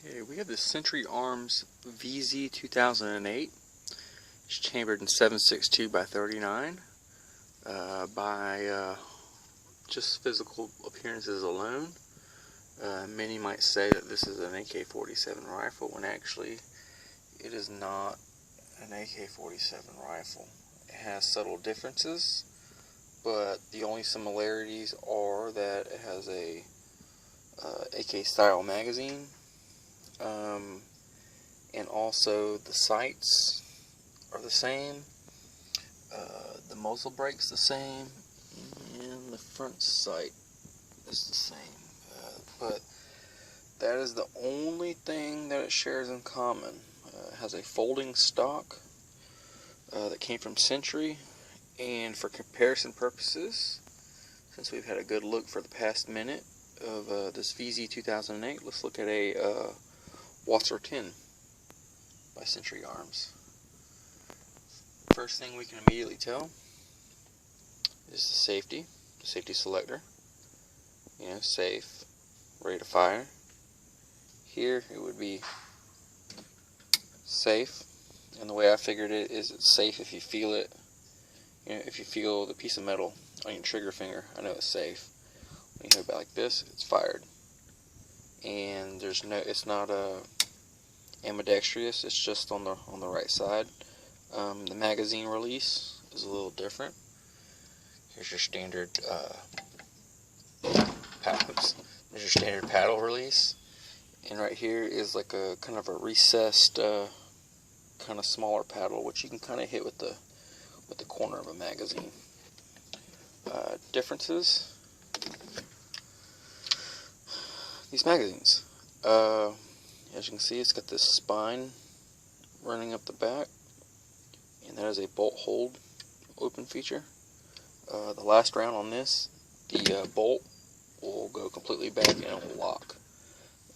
Okay, we have the Century Arms VZ-2008. It's chambered in 7.62 by 39. By just physical appearances alone, many might say that this is an AK-47 rifle, when actually it is not an AK-47 rifle. It has subtle differences, but the only similarities are that it has a AK style magazine, and also the sights are the same, the muzzle brake's the same, and the front sight is the same, but that is the only thing that it shares in common. It has a folding stock that came from Century, and for comparison purposes, since we've had a good look for the past minute of this VZ-2008, let's look at a WASR-10 by Century Arms. First thing we can immediately tell is the safety selector. You know, safe, ready to fire. Here it would be safe, and the way I figured it is it's safe if you feel it. You know, if you feel the piece of metal on your trigger finger, I know it's safe. When you hit it like this, it's fired. And it's not ambidextrous, it's just on the right side. The magazine release is a little different. Here's your standard paddle release, and right here is like a kind of a recessed, kind of smaller paddle, which you can kind of hit with the corner of a magazine. Differences. These magazines. As you can see, it's got this spine running up the back, and that is a bolt hold open feature. The last round on this, the bolt will go completely back and it will lock.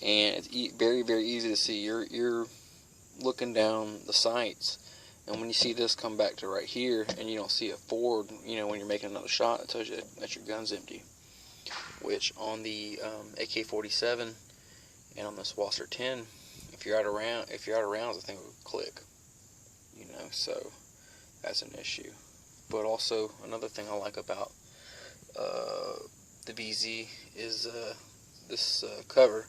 And it's very, very easy to see. You're looking down the sights, and when you see this come back to right here and you don't see it forward, you know, when you're making another shot, it tells you that your gun's empty. Which on the AK-47 and on this WASR-10, if you're out of rounds, the thing will click. You know, so that's an issue. But also another thing I like about the VZ is this cover,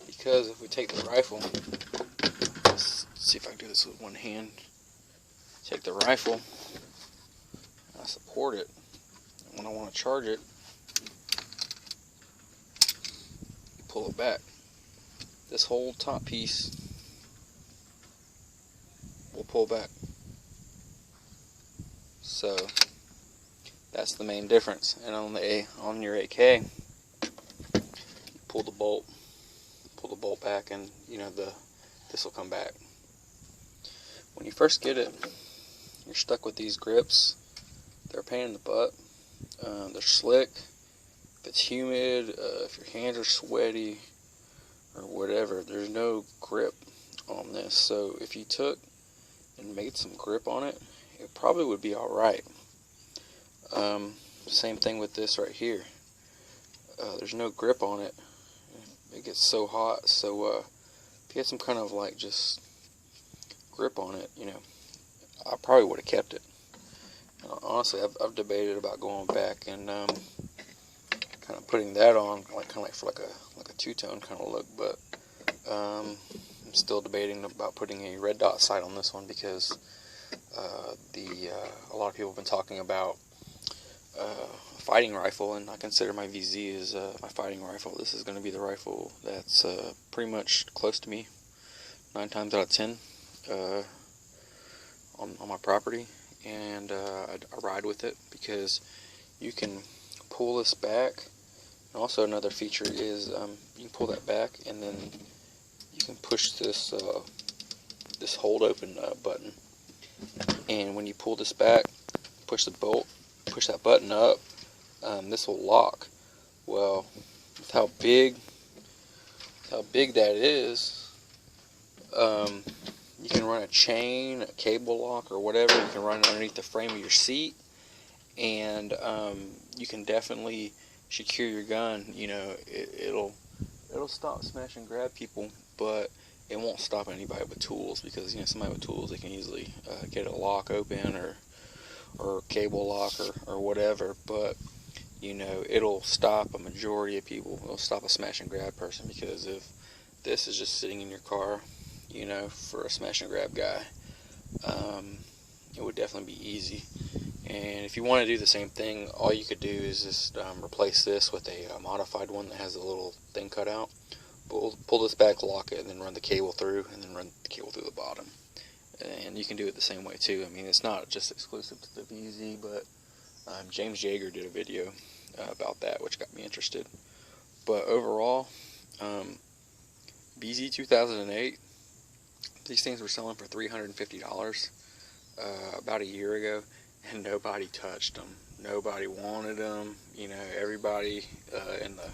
because if we take the rifle, let's see if I can do this with one hand. Take the rifle, I support it, and when I want to charge it, you pull it back. This whole top piece will pull back. So that's the main difference. And on your AK, you pull the bolt back, and you know this will come back. When you first get it, you're stuck with these grips. They're a pain in the butt. They're slick. If it's humid, if your hands are sweaty or whatever, there's no grip on this. So if you took and made some grip on it, it probably would be alright. Same thing with this right here. There's no grip on it. It gets so hot. So if you had some kind of like just grip on it, you know, I probably would have kept it. Honestly, I've debated about going back and kind of putting that on, kind of for like a two-tone kind of look. But I'm still debating about putting a red dot sight on this one, because a lot of people have been talking about fighting rifle, and I consider my VZ as my fighting rifle. This is going to be the rifle that's pretty much close to me 9 times out of 10 on my property, and I ride with it because you can pull this back. And also another feature is you can pull that back, and then you can push this this hold open button, and when you pull this back, push that button up, this will lock. Well, with how big that is, you can run a chain, a cable lock, or whatever. You can run it underneath the frame of your seat, and you can definitely secure your gun. You know, it'll stop, smash, and grab people, but it won't stop anybody with tools, because somebody with tools, they can easily get a lock open or cable lock or whatever. But it'll stop a majority of people. It'll stop a smash and grab person, because if this is just sitting in your car, for a smash and grab guy, it would definitely be easy. And if you want to do the same thing, all you could do is just replace this with a modified one that has a little thing cut out. Pull this back, lock it, and then run the cable through, and then run the cable through the bottom. And you can do it the same way too. I mean, it's not just exclusive to the VZ, but James Yeager did a video about that, which got me interested. But overall, VZ-2008, these things were selling for $350 about a year ago, and nobody touched them. Nobody wanted them. Everybody in the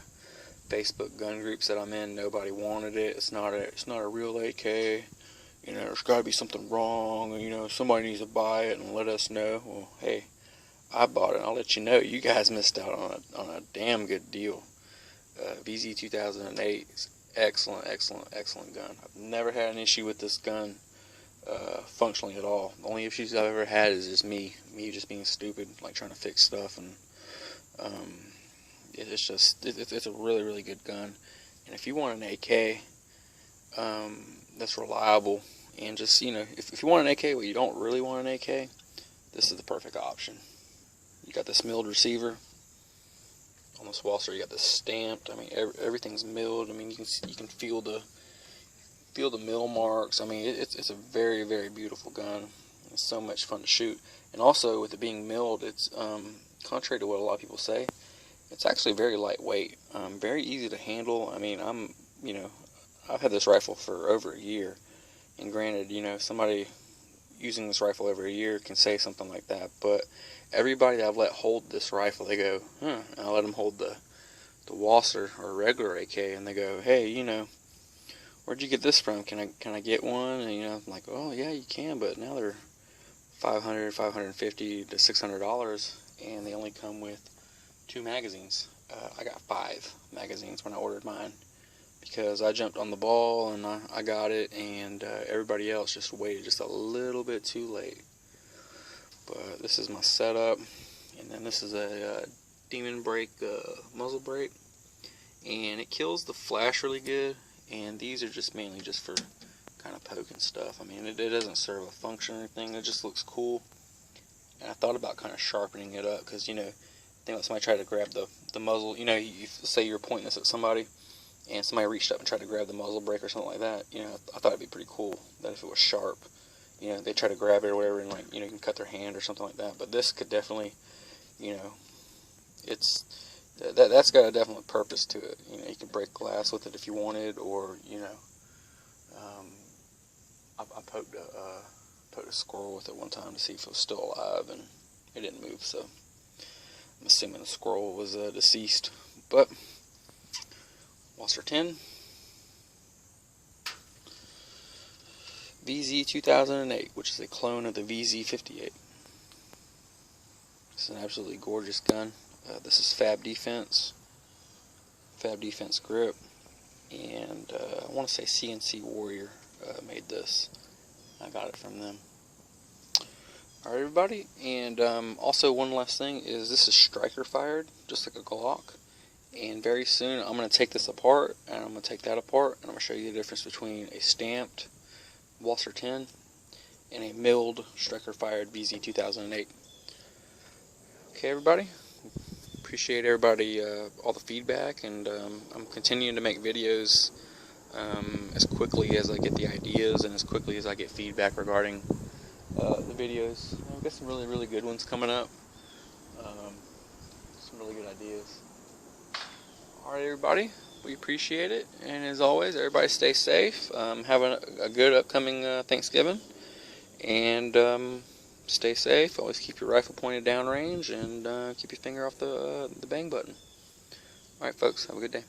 Facebook gun groups that I'm in, nobody wanted it. It's not a real AK. There's got to be something wrong. Somebody needs to buy it and let us know. Well, hey, I bought it. I'll let you know. You guys missed out on a damn good deal. VZ-2008 is excellent gun. I've never had an issue with this gun functionally at all. The only issues I've ever had is just me just being stupid, like trying to fix stuff. And it's a really good gun. And if you want an AK that's reliable, and just if you want an AK but you don't really want an AK, this is the perfect option. You got this milled receiver on this WASR. You got this stamped. I mean, everything's milled. I mean, you can feel the mill marks. I mean, it's a very beautiful gun. It's so much fun to shoot. And also, with it being milled, it's contrary to what a lot of people say, it's actually very lightweight, very easy to handle. I mean, I've had this rifle for over a year, and granted, somebody using this rifle over a year can say something like that, but everybody that I've let hold this rifle, they go, huh, and I let them hold the WASR or regular AK, and they go, hey, where'd you get this from? Can I get one? And I'm like, oh yeah, you can, but now they're $500, $550 to $600, and they only come with 2 magazines. I got 5 magazines when I ordered mine, because I jumped on the ball and I got it, and everybody else just waited just a little bit too late. But this is my setup, and then this is a Demon Break muzzle brake, and it kills the flash really good. And these are just mainly just for kind of poking stuff. I mean, it doesn't serve a function or anything. It just looks cool. And I thought about kind of sharpening it up, because think when somebody tried to grab the muzzle, you say you're pointing this at somebody, and somebody reached up and tried to grab the muzzle brake or something like that. I thought it'd be pretty cool that if it was sharp, they try to grab it or whatever, and you can cut their hand or something like that. But this could definitely, that's got a definite purpose to it. You can break glass with it if you wanted, or I poked a squirrel with it one time to see if it was still alive, and it didn't move. So I'm assuming the squirrel was deceased. But WASR-10, VZ-2008, which is a clone of the VZ-58. It's an absolutely gorgeous gun. This is Fab Defense grip, and I want to say CNC Warrior made this. I got it from them. Alright, everybody, and also one last thing is this is striker fired, just like a Glock. And very soon I'm going to take this apart, and I'm going to take that apart, and I'm going to show you the difference between a stamped WASR-10 and a milled striker fired VZ-2008. Okay, everybody, appreciate everybody, all the feedback, and I'm continuing to make videos as quickly as I get the ideas and as quickly as I get feedback regarding the videos. I've got some really good ones coming up, some really good ideas. Alright, everybody, we appreciate it, and as always, everybody stay safe, have a good upcoming Thanksgiving, and stay safe. Always keep your rifle pointed downrange, and keep your finger off the bang button. Alright, folks, have a good day.